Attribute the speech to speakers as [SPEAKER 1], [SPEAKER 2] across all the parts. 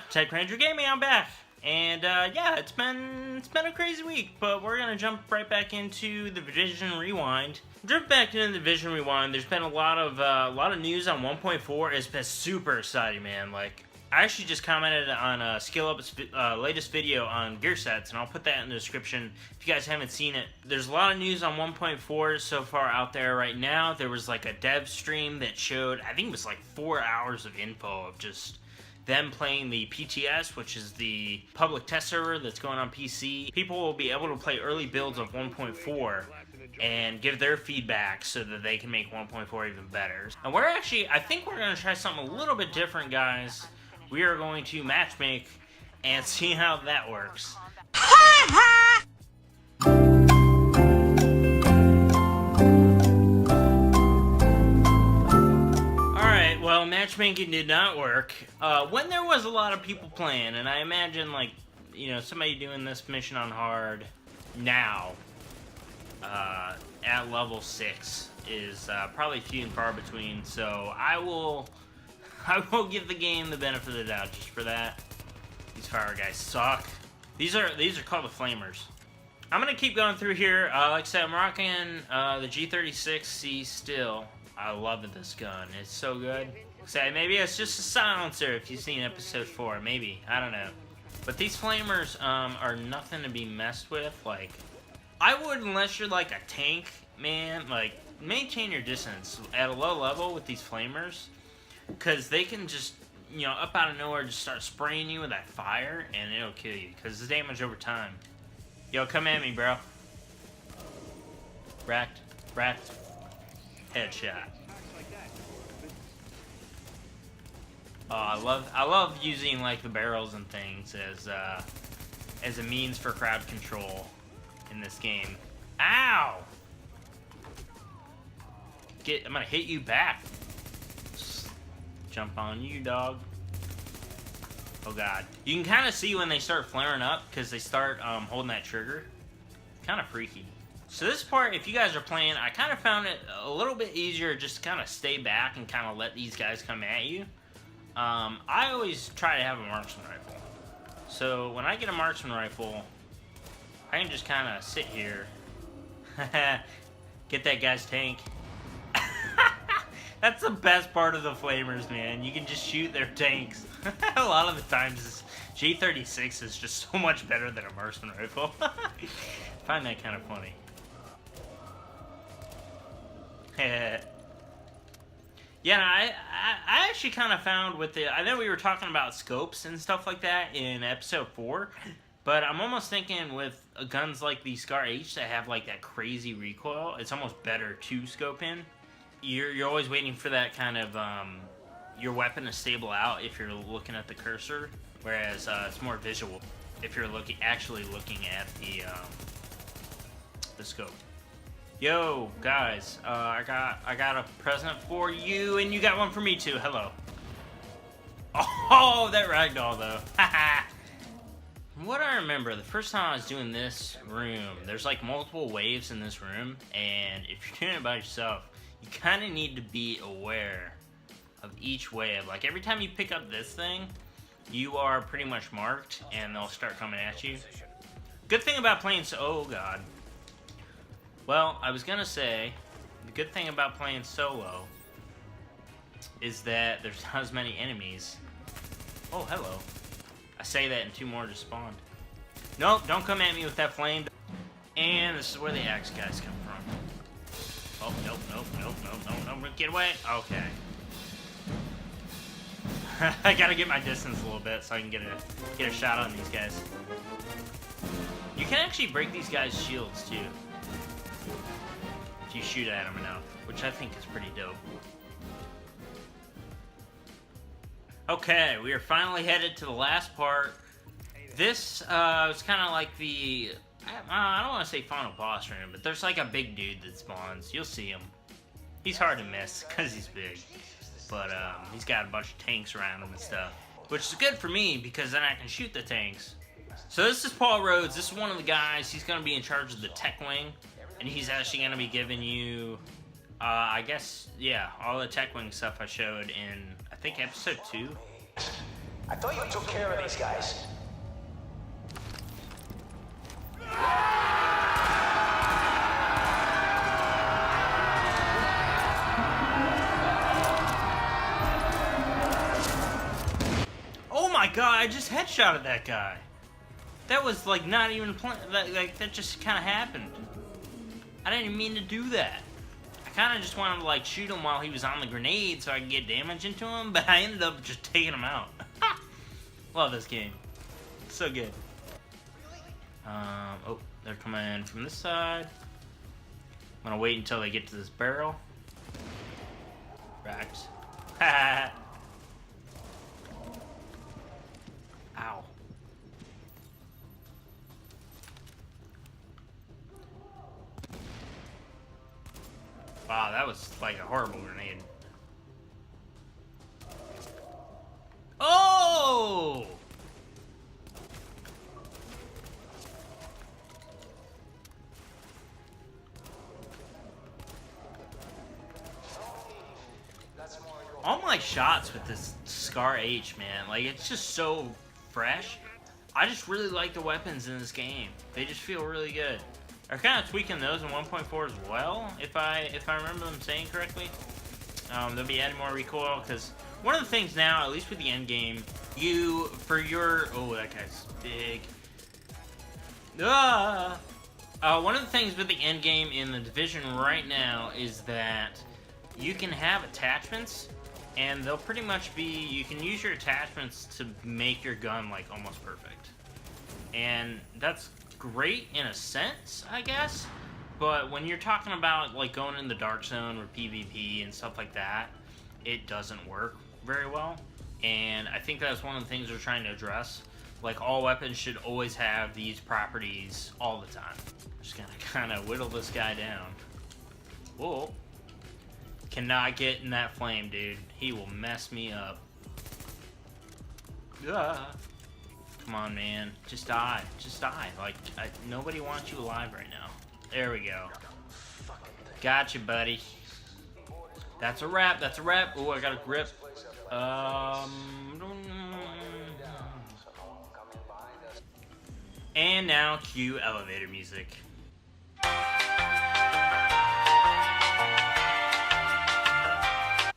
[SPEAKER 1] Tech Ranger Gaming, I'm back. And yeah, it's been a crazy week, but we're gonna jump right back into the Division Rewind. Jump back into the Division Rewind. There's been a lot of news on 1.4. It's been super exciting, man. Like, I actually just commented on Skill Up's latest video on gear sets, and I'll put that in the description if you guys haven't seen it. There's a lot of news on 1.4 so far out there right now. There was like a dev stream that showed, I think it was like 4 hours of info of just them playing the PTS, which is the public test server that's going on PC. People will be able to play early builds of 1.4 and give their feedback so that they can make 1.4 even better. And I think we're going to try something a little bit different, guys. We are going to matchmake and see how that works. Well, matchmaking did not work. When there was a lot of people playing, and I imagine, like, you know, somebody doing this mission on hard now at level 6 is probably few and far between. So I will give the game the benefit of the doubt just for that. These fire guys suck. These are called the Flamers. I'm gonna keep going through here. Like I said, I'm rocking the G36C still. I love this gun. It's so good. Say maybe it's just a silencer if you've seen episode 4. Maybe. I don't know. But these flamers are nothing to be messed with. Like, I would, unless you're like a tank, man. Like, maintain your distance at a low level with these flamers, because they can just, you know, up out of nowhere just start spraying you with that fire, and it'll kill you because it's damage over time. Yo, come at me, bro. Racked. Headshot. Oh, I love using like the barrels and things as a means for crowd control in this game. Ow! I'm gonna hit you back. Jump on you, dog. Oh god. You can kind of see when they start flaring up because they start holding that trigger. Kind of freaky. So this part, if you guys are playing, I kind of found it a little bit easier just to kind of stay back and kind of let these guys come at you. I always try to have a marksman rifle. So when I get a marksman rifle, I can just kind of sit here. Get that guy's tank. That's the best part of the flamers, man. You can just shoot their tanks. A lot of the times, G36 is just so much better than a marksman rifle. I find that kind of funny. Yeah, I actually kind of found with the... I know we were talking about scopes and stuff like that in episode 4, but I'm almost thinking with guns like the Scar H that have like that crazy recoil, it's almost better to scope in. You're always waiting for that kind of your weapon to stable out if you're looking at the cursor, whereas it's more visual if you're actually looking at the scope. Yo, guys, I got a present for you, and you got one for me too. Hello. Oh, that ragdoll though. Haha. From what I remember, the first time I was doing this room, there's like multiple waves in this room, and if you're doing it by yourself, you kind of need to be aware of each wave. Like every time you pick up this thing, you are pretty much marked, and they'll start coming at you. Good thing about playing oh god. Well, I was gonna say, the good thing about playing solo is that there's not as many enemies. Oh, hello. I say that and 2 more just spawned. Nope, don't come at me with that flame. And this is where the axe guys come from. Oh, nope, get away. Okay. I gotta get my distance a little bit so I can get a shot on these guys. You can actually break these guys' shields too, if you shoot at them enough, which I think is pretty dope. Okay, we are finally headed to the last part. This is kind of like the... I don't want to say final boss room, but there's like a big dude that spawns. You'll see him. He's hard to miss because he's big. But he's got a bunch of tanks around him and stuff. Which is good for me because then I can shoot the tanks. So this is Paul Rhodes. This is one of the guys. He's going to be in charge of the tech wing. And he's actually going to be giving you, I guess, yeah, all the tech wing stuff I showed in, I think, episode 2.
[SPEAKER 2] I thought you took care of these guys.
[SPEAKER 1] Oh my god, I just headshotted that guy. That was like not even planned. That just kind of happened. I didn't even mean to do that. I kind of just wanted to like shoot him while he was on the grenade so I could get damage into him, but I ended up just taking him out. Love this game. So good. Oh, they're coming in from this side. I'm gonna wait until they get to this barrel. Racks. Ha. Ow. Wow, that was like a horrible grenade. Oh! All my shots with this Scar H, man, like it's just so fresh. I just really like the weapons in this game. They just feel really good. They're kind of tweaking those in 1.4 as well, if I remember them saying correctly. They'll be adding more recoil because one of the things now, at least with the end game, oh, that guy's big. One of the things with the end game in the Division right now is that you can have attachments, and they'll pretty much be, you can use your attachments to make your gun like almost perfect. And that's great in a sense, I guess, but when you're talking about like going in the dark zone or PvP and stuff like that, it doesn't work very well. And I think that's one of the things they're trying to address. Like, all weapons should always have these properties all the time. Just gonna kind of whittle this guy down. Whoa. Cannot get in that flame, dude. He will mess me up. Come on, man. Just die. Just die. Like, nobody wants you alive right now. There we go. Gotcha, buddy. That's a wrap. That's a wrap. Oh, I got a grip. And now cue elevator music.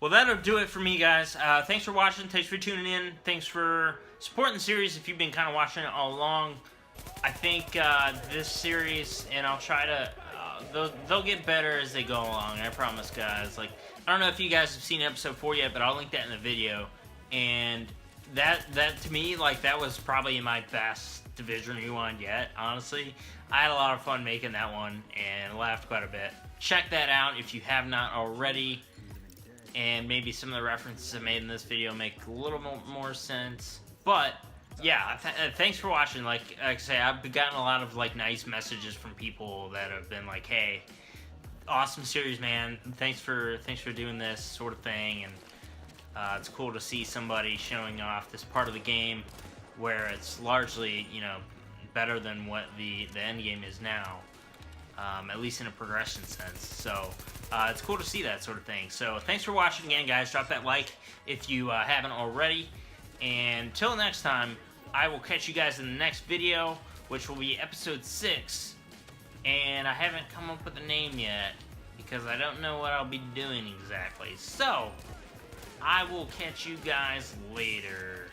[SPEAKER 1] Well, that'll do it for me, guys. Thanks for watching. Thanks for tuning in. Thanks for supporting the series if you've been kind of watching it all along. I think this series, and I'll try to, they'll get better as they go along. I promise, guys. Like, I don't know if you guys have seen episode 4 yet, but I'll link that in the video. And that to me, like, that was probably my best Division Rewind yet, honestly. I had a lot of fun making that one and laughed quite a bit. Check that out if you have not already. And maybe some of the references I made in this video make a little more sense. But yeah, thanks for watching. Like I say, I've gotten a lot of like nice messages from people that have been like, "Hey, awesome series, man. Thanks for doing this sort of thing." And it's cool to see somebody showing off this part of the game where it's largely, you know, better than what the end game is now. At least in a progression sense. So it's cool to see that sort of thing. So thanks for watching again, guys. Drop that like if you haven't already. And until next time, I will catch you guys in the next video, which will be episode 6. And I haven't come up with a name yet because I don't know what I'll be doing exactly. So I will catch you guys later.